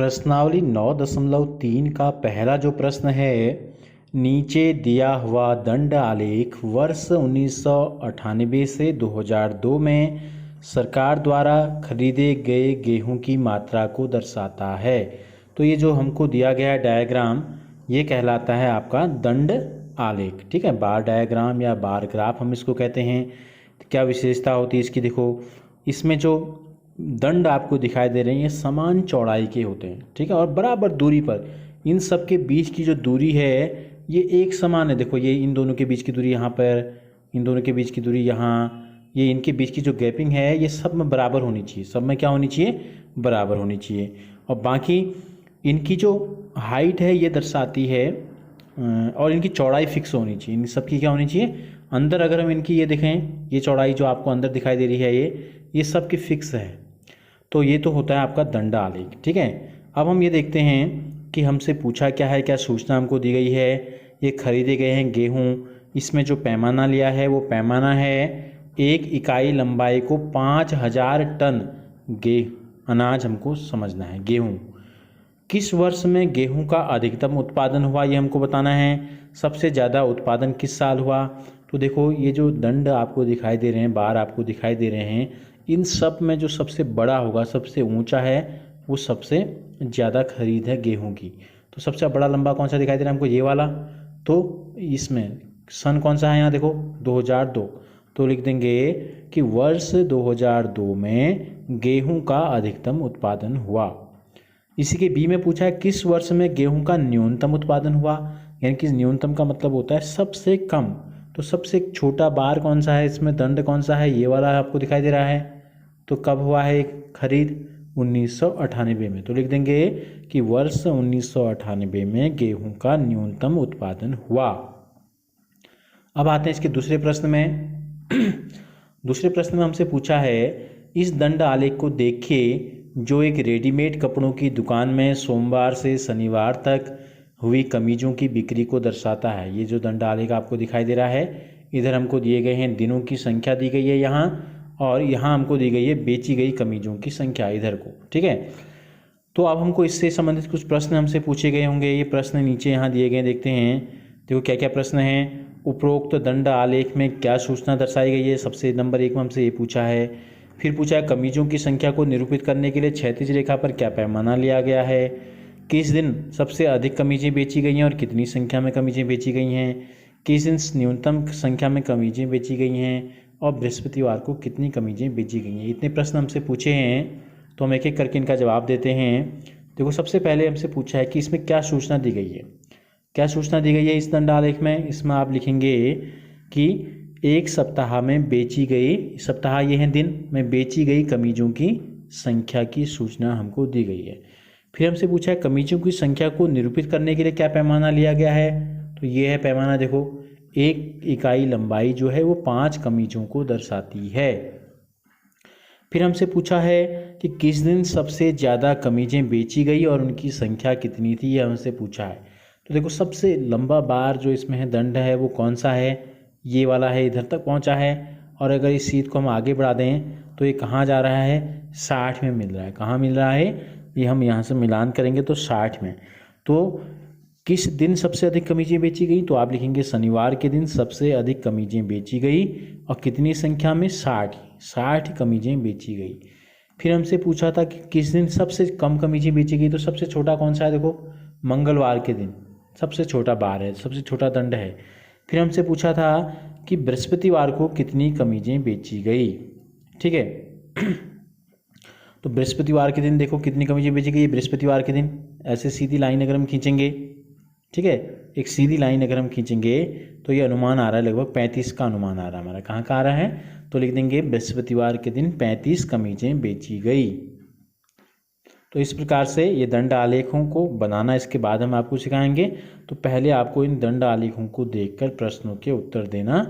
प्रश्नावली 9.3 का पहला जो प्रश्न है, नीचे दिया हुआ दंड आलेख वर्ष 1998 से 2002 में सरकार द्वारा खरीदे गए गेहूं की मात्रा को दर्शाता है। तो ये जो हमको दिया गया है डायग्राम, ये कहलाता है आपका दंड आलेख। ठीक है, बार डायग्राम या बार ग्राफ हम इसको कहते हैं। तो क्या विशेषता होती है इसकी, देखो इसमें जो दंड आपको दिखाई दे रहे हैं ये समान चौड़ाई के होते हैं। ठीक है, और बराबर दूरी पर इन सब के बीच की जो दूरी है ये एक समान है। देखो ये इन दोनों के बीच की दूरी यहाँ पर, इन दोनों के बीच की दूरी यहाँ, ये इनके बीच की जो गैपिंग है ये सब में बराबर होनी चाहिए। सब में क्या होनी चाहिए, बराबर होनी चाहिए। और बाकी इनकी जो हाइट है ये दर्शाती है और इनकी चौड़ाई फिक्स होनी चाहिए। इन सब की क्या होनी चाहिए, अंदर अगर हम इनकी ये देखें, ये चौड़ाई जो आपको अंदर दिखाई दे रही है ये सब की फिक्स है। तो ये तो होता है आपका दंड आलेख। ठीक है, अब हम ये देखते हैं कि हमसे पूछा क्या है, क्या सूचना हमको दी गई है। ये खरीदे गए हैं गेहूं, इसमें जो पैमाना लिया है वो पैमाना है 1 इकाई लंबाई को 5000 टन अनाज हमको समझना है। गेहूं किस वर्ष में गेहूं का अधिकतम उत्पादन हुआ ये हमको बताना है। सबसे ज़्यादा उत्पादन किस साल हुआ। तो देखो ये जो दंड आपको दिखाई दे रहे हैं, बार आपको दिखाई दे रहे हैं, इन सब में जो सबसे बड़ा होगा, सबसे ऊंचा है, वो सबसे ज़्यादा खरीद है गेहूं की। तो सबसे बड़ा लंबा कौन सा दिखाई दे रहा है हमको, ये वाला। तो इसमें सन कौन सा है, यहाँ देखो 2002। तो लिख देंगे कि वर्ष 2002 में गेहूं का अधिकतम उत्पादन हुआ। इसी के बी में पूछा है किस वर्ष में गेहूं का न्यूनतम उत्पादन हुआ। यानी कि न्यूनतम का मतलब होता है सबसे कम। तो सबसे छोटा बार कौन सा है इसमें, दंड कौन सा है, ये वाला आपको दिखाई दे रहा है। तो कब हुआ है खरीद, 1998 में। तो लिख देंगे कि वर्ष 1998 में गेहूं का न्यूनतम उत्पादन हुआ। अब आते हैं इसके दूसरे प्रश्न में। दूसरे प्रश्न में हमसे पूछा है इस दंड आलेख को देखिए जो एक रेडीमेड कपड़ों की दुकान में सोमवार से शनिवार तक हुई कमीजों की बिक्री को दर्शाता है। ये जो दंड आलेख आपको दिखाई दे रहा है, इधर हमको दिए गए हैं दिनों की संख्या दी गई है यहाँ, और यहाँ हमको दी गई है बेची गई कमीजों की संख्या इधर को। ठीक है, तो अब हमको इससे संबंधित कुछ प्रश्न हमसे पूछे गए होंगे। ये प्रश्न नीचे यहाँ दिए गए, देखते हैं। देखो क्या क्या प्रश्न हैं। उपरोक्त दंड आलेख में क्या सूचना दर्शाई गई है, सबसे नंबर 1 में हमसे ये पूछा है। फिर पूछा है कमीजों की संख्या को निरूपित करने के लिए क्षैतिज रेखा पर क्या पैमाना लिया गया है। किस दिन सबसे अधिक कमीजें बेची गई हैं और कितनी संख्या में कमीजें बेची गई हैं। किस दिन न्यूनतम संख्या में कमीजें बेची गई हैं और बृहस्पतिवार को कितनी कमीजें बेची गई हैं। इतने प्रश्न हमसे पूछे हैं, तो हम एक एक करके इनका जवाब देते हैं। देखो सबसे पहले हमसे पूछा है कि इसमें क्या सूचना दी गई है। क्या सूचना दी गई है इस दंड आलेख में, इसमें आप लिखेंगे कि एक सप्ताह में बेची गई, सप्ताह ये है दिन में बेची गई कमीजों की संख्या की सूचना हमको दी गई है। फिर हमसे पूछा है कमीजों की संख्या को निरूपित करने के लिए क्या पैमाना लिया गया है। तो ये है पैमाना, देखो 1 इकाई लंबाई जो है वो 5 कमीजों को दर्शाती है। फिर हमसे पूछा है कि किस दिन सबसे ज़्यादा कमीजें बेची गई और उनकी संख्या कितनी थी, ये हमसे पूछा है। तो देखो सबसे लंबा बार जो इसमें है दंड है वो कौन सा है, ये वाला है, इधर तक पहुंचा है। और अगर इस सीट को हम आगे बढ़ा दें तो ये कहाँ जा रहा है, 60 में मिल रहा है। कहाँ मिल रहा है, ये हम यहाँ से मिलान करेंगे तो 60 में। तो किस दिन सबसे अधिक कमीजें बेची गई, तो आप लिखेंगे शनिवार के दिन सबसे अधिक कमीजें बेची गई और कितनी संख्या में, 60 कमीजें बेची गई। फिर हमसे पूछा था कि किस दिन सबसे कम कमीजें बेची गई। तो सबसे छोटा कौन सा है, देखो मंगलवार के दिन सबसे छोटा बार है, सबसे छोटा दंड है। फिर हमसे पूछा था कि बृहस्पतिवार को कितनी कमीजें बेची गई। ठीक है, तो बृहस्पतिवार के दिन देखो कितनी कमीजें बेची गई। बृहस्पतिवार के दिन ऐसे सीधी लाइन अगर हम खींचेंगे, ठीक है, एक सीधी लाइन अगर हम खींचेंगे तो ये अनुमान आ रहा है लगभग 35 का अनुमान आ रहा है हमारा। कहाँ का आ रहा है, तो लिख देंगे बृहस्पतिवार के दिन 35 कमीजें बेची गई। तो इस प्रकार से ये दंड आलेखों को बनाना इसके बाद हम आपको सिखाएंगे। तो पहले आपको इन दंड आलेखों को देखकर प्रश्नों के उत्तर देना